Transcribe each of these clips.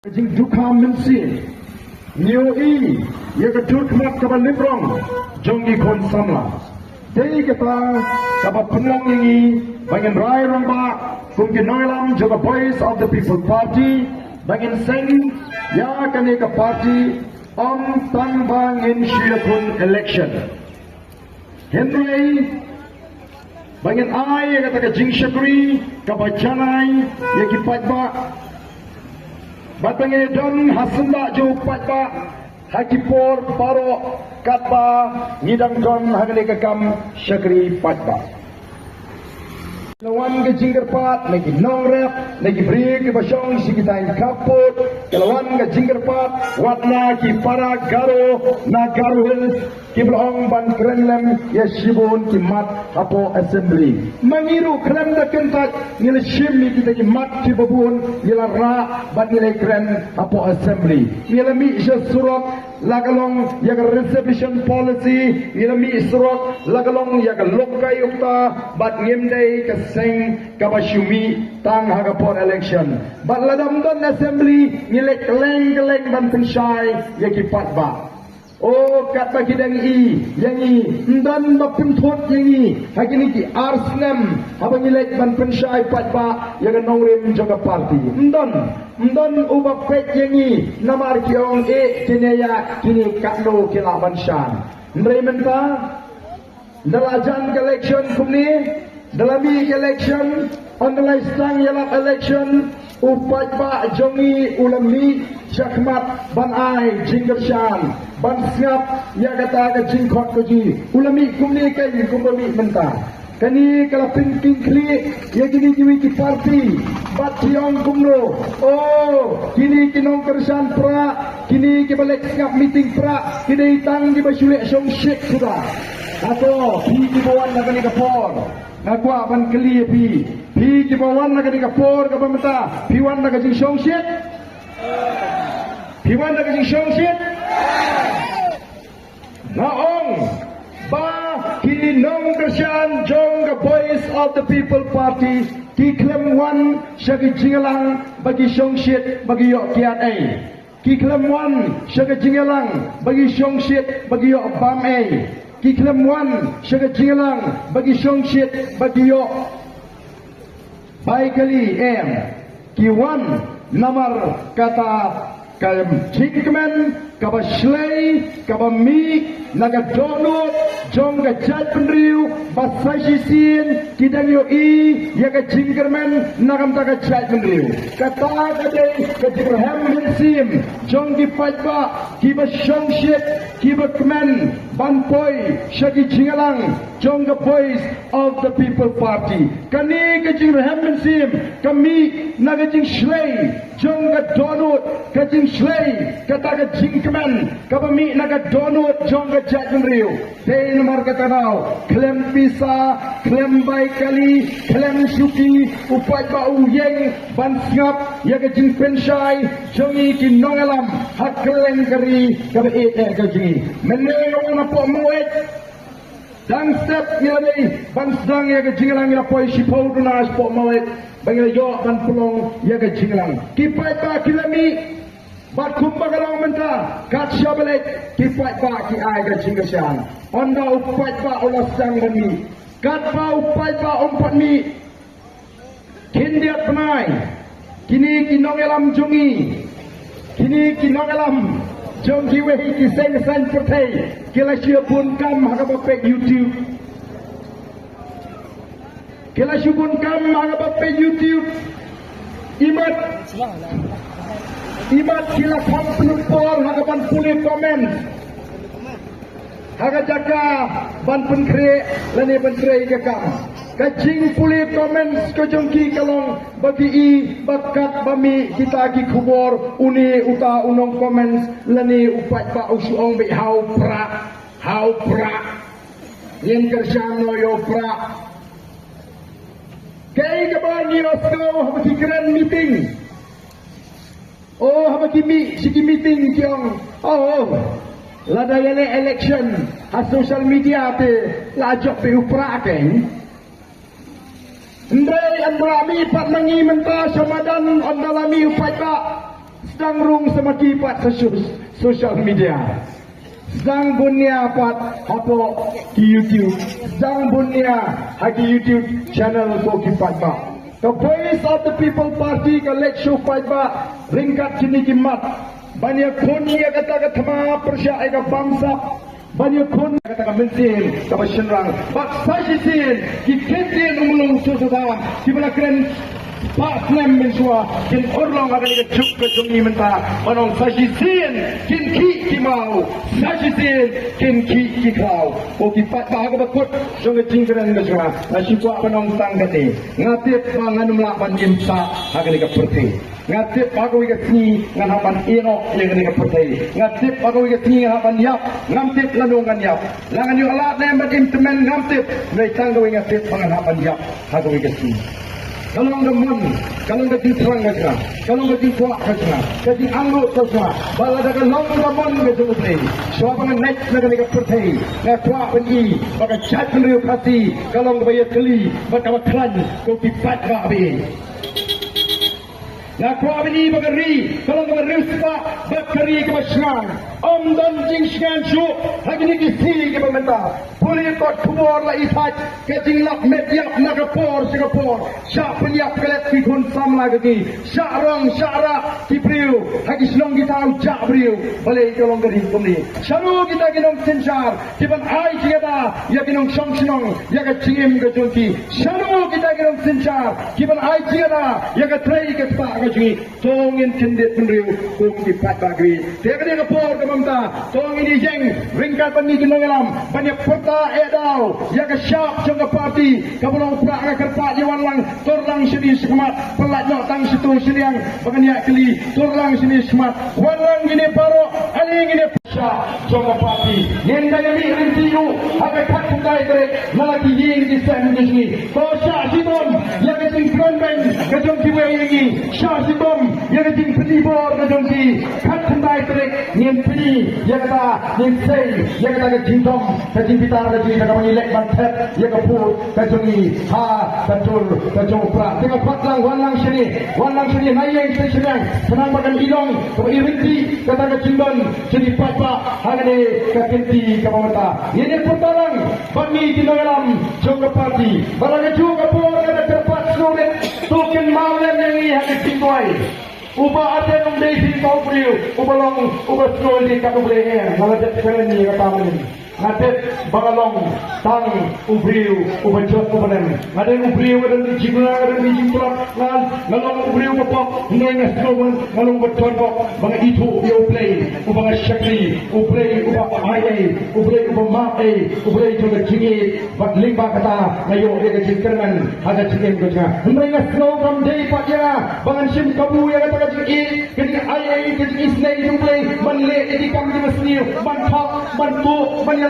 Jing duka mensi New E ya ke dukmat ke librong jongi kon samla dei kita kaba penong ini bangin rai ramba kumki noilam juga voice of the people party bangin sing ya kane ke party om tang bangin syakun election Henry bangin ai ya kata ke jing syakri kaba janai ya ki patba Batangnya John Hasanda jo patba hakipor paro katba ngidang John hagale kakam syakri patba lawan ke jinggerpat lagi nongrep lagi beri ke basong sikitain kaput lawan ke jinggerpat watna ki para garo na garuhil ki blong ban krenlem ya shibun ki mat apo assembly mangiru krem da kentak nile shimmi kita ki mat ki babun nila ra ban nile kren apo assembly nile mi surok lagalong ya reservation policy nile mi surok lagalong ya lokai ukta bat ngemdei ke sing kabashumi tang hagapor election bat ladam don assembly nile keleng ban pensyai ya ki patba Oh kata kidang i yang i ndan bapun thot yang i hakini ki arsnem abang ilek ban pensyai patba yang nongrim jaga parti ndan ubah pet yang i namar ki ong e kinaya kini kakno kila banshan ndre menta dalajan election kumni dalami election ondalai stang yalap election upat ba jongi ulami syakmat ban ai jinggershan ban siap ya kata ke jingkot koji ulami kumni kai kumami menta kani kala pinking kli ya gini jiwi ki parti bat tiong kumno oh kini kinong kersan pra kini ki balik siap meeting pra kini tang di basule song shek sudah atau pi ki bawan nakani kapor nakwa ban kli pi ki bawan nakani kapor ka pamenta pi wan nak jing song shek pi wan nak jing song shek naong ba kini nong kersian jong the voice of the people party ki klem wan syagi jingalang bagi song shit bagi yok kiat ai ki klem wan syagi jingalang bagi song shit bagi yok bam ai ki klem wan syagi jingalang bagi song shit bagi yok bai kali ki wan namar kata kalem cikmen kaba slay kaba mi naga donut jong ga jat penriu basashi sin kidang yo i ya ga jingerman nagam ta ga jat penriu kata ga dei ga jibraham min sim jong gi patba kiba shong shit kiba kmen ban poi shagi jingalang jong ga voice of the people party kani ga jibraham min sim kami naga jing slay jong ga donut ga jing slay kata ga jingkeman kaba mi naga donut jong ga jat penriu dei nomor kata nau klem pisa klem bai kali klem syuki upat ba uyeng ban siap ya ga jing pensyai jongi ki nongalam hak keleng kari kaba ka jingi meneng na po muet dang step ya dei ban sedang ya ga jingalang ya poi sipau dunas po muet bangila yo ban pulong ya ga jingalang kipai ba kilami bat kumbagalang menta kat syabelet kipat ba ki ai ga jinggasyan onda upat ba olah sang bani kat ba upat ba umpat mi kindiat penai kini kinongelam jongi kini kinongelam jong jiwehi ki seng san pertai kila syubun kam hagabapek YouTube kila syubun kam hagabapek YouTube imat kila kam penumpor hagapan pulih komen haga jaka ban penkre lani penkre kakam kacing pulih komen kejongki kalong bagi i bakat bami kita ki kubor uni uta unong komen lani upat ba usuong be hau pra yen kerjano yo pra kay kabani rasko habaki grand meeting oh habaki siki meeting kiong oh lada yale election ha social media te lajok pe upra keng ndai amrami pat mangi menta samadan ondalami upat ba sedang rung sama kipat sa social media. Sedang bunya pat apa di YouTube. Sedang bunya di YouTube channel ko kipat ba. The Voice of the People Party ka let show fight ba ringkat kini kimat. Banyak kunia kata thama persya ka bangsa. Banyak kun kata mensin ka senrang. Bak sajisin ki kentin umulung susah. Ki bala keren Pak Flem mensua kin orlong akan juk ke jungi menta onong sajisin kin ki mau sajisin kin ki kau o ki pat ba ga bakut jong jingkran ga jwa nasi kwa panong tang gate ngatip panganum la pan imsa akan ga perti ngatip bago ga sni nganapan ino yang ga perti ngatip bago ga sni nganapan yap ngamtip lanungan yap langan yu alat nemat implement ngamtip nei tanggo ngatip panganapan yap hago ga sni kalau ngamon, kalau nggak terang aja, kalau nggak kuat aja, jadi anggut saja. Balas dengan ngamon nggak jumpai. Siapa yang naik negara pertai, nggak kuat pergi, maka jatuh reokrasi. Kalau nggak bayar keli, maka keran kau kipat kabe. Nggak kuat ini bagari, kalau nggak berusaha bagari kemasngan. Om dan jingskan su, lagi ni kisi ke pemerintah. Boleh kot kubur lah isaj, kecing lak mediap nak rapor Singapura. Syak penyiap kelet fikun sam lagi. Syak rong syara kipriu, lagi selong kita ujak beriu. Boleh tolong gari kumi. Syaru kita ginong sensar, tiban ai kita ya ginong song senong, ya ke cingim ke junti. Syaru kita ginong sensar, tiban ai kita ya ke tray ke tak ke junti. Tongin cendit penriu, kumi pat bagi. Dia kena rapor ke pemerintah. Tong ini jeng ringkat pani ginong alam banyak peta edau ya ke syap jangka parti kabulong prak ke kerpat yawan lang torlang sini sekemat pelat nak tang situ siniang bagania keli torlang sini sekemat walang gini paro aling gini syap jangka parti nenda yami rintiyu akan kat kundai tere lagi ying di sen di sini to syap simon ya ke ting kronben ke jong kiwe yingi syap simon ya ke ting penibor ke jong ki kat kundai tere nyen peni ya kata nyen sei ya kata ke jingtong ke jing pitar ke jing kata mengilek bantet ya ke pur ke jongi ha betul ke jong prak tengok patlang wanlang sini naik ke sini senang makan ilong ke irinti kata ke jimbon jadi papa hari ke kenti ke pemerintah ini putaran bagi di dalam jong parti barang juga pur ke terpat sulit token maulen yang ini hari tinggal Uba ada yang desi kau beriu, uba long, uba scroll di kau beriu, malah jadi keren ni kata mana? Ngadet bagalong, tang, ubriu, uba jok uba nem. Ngadet ubriu ada di jingla, ada di jingla, ngalong ubriu bapok, nengas scroll, ngalong beton bapok, bang itu dia play, uba ngashakli, ubrei uba ayai, ubrei uba maai, ubrei juga jingi, bak limba kata, ngayo dia jingkeran, ada jingin kerja. Nengas scroll from day paknya, bangan sim kabu ya kata jingi, ketika ayai ketika isnai itu play, manle di kami mesni, mantok, mantu,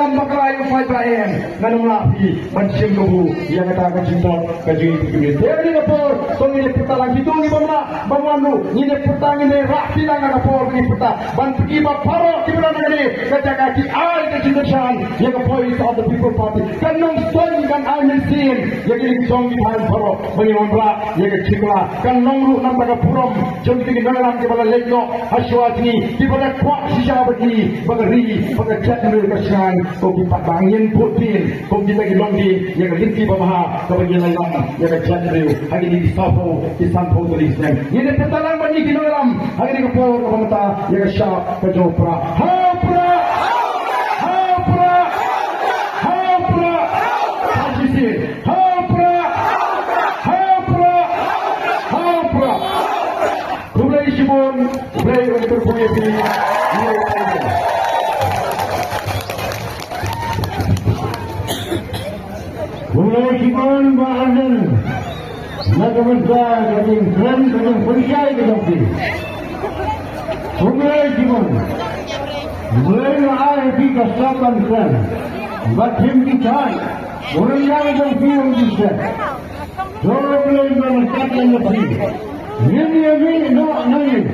dalam bakrai ufai praen nganung lapi mancing kabu yang kata kacimot kajui begini jadi ngapor tong ini putalang hitung ni bamna bamwanu ini putang ini rak tilang ngapor ni puta ban pergi ba paro di mana ni kaca kaki ai ke cintaan yang Voice of the People Party kanong stone kan ai mesin yang ini song di hal paro banyon ra yang cikla kanong ru nang baga purom jom tinggi dalam di bala legno haswatni di bala kwa sisabati bagari baga chatru kasan kopi pat bangin putin kopi bagi londi yang linti babaha kebagian lain yang kecil hari ini di sampo tulisnya ini petalang banyak di dalam hari ini kapol pemerintah yang syap kejopra hapra hajisi hapra kulai sibon kulai untuk punya pilih Mulai sikon bahanan, nagamansa kating klan kating perisai kating pi. Mulai sikon, mulai maai pi kasapan klan, batim kitai, orang yang kating pi orang bisa. Dua mulai manusia yang lebih. Ini no naik.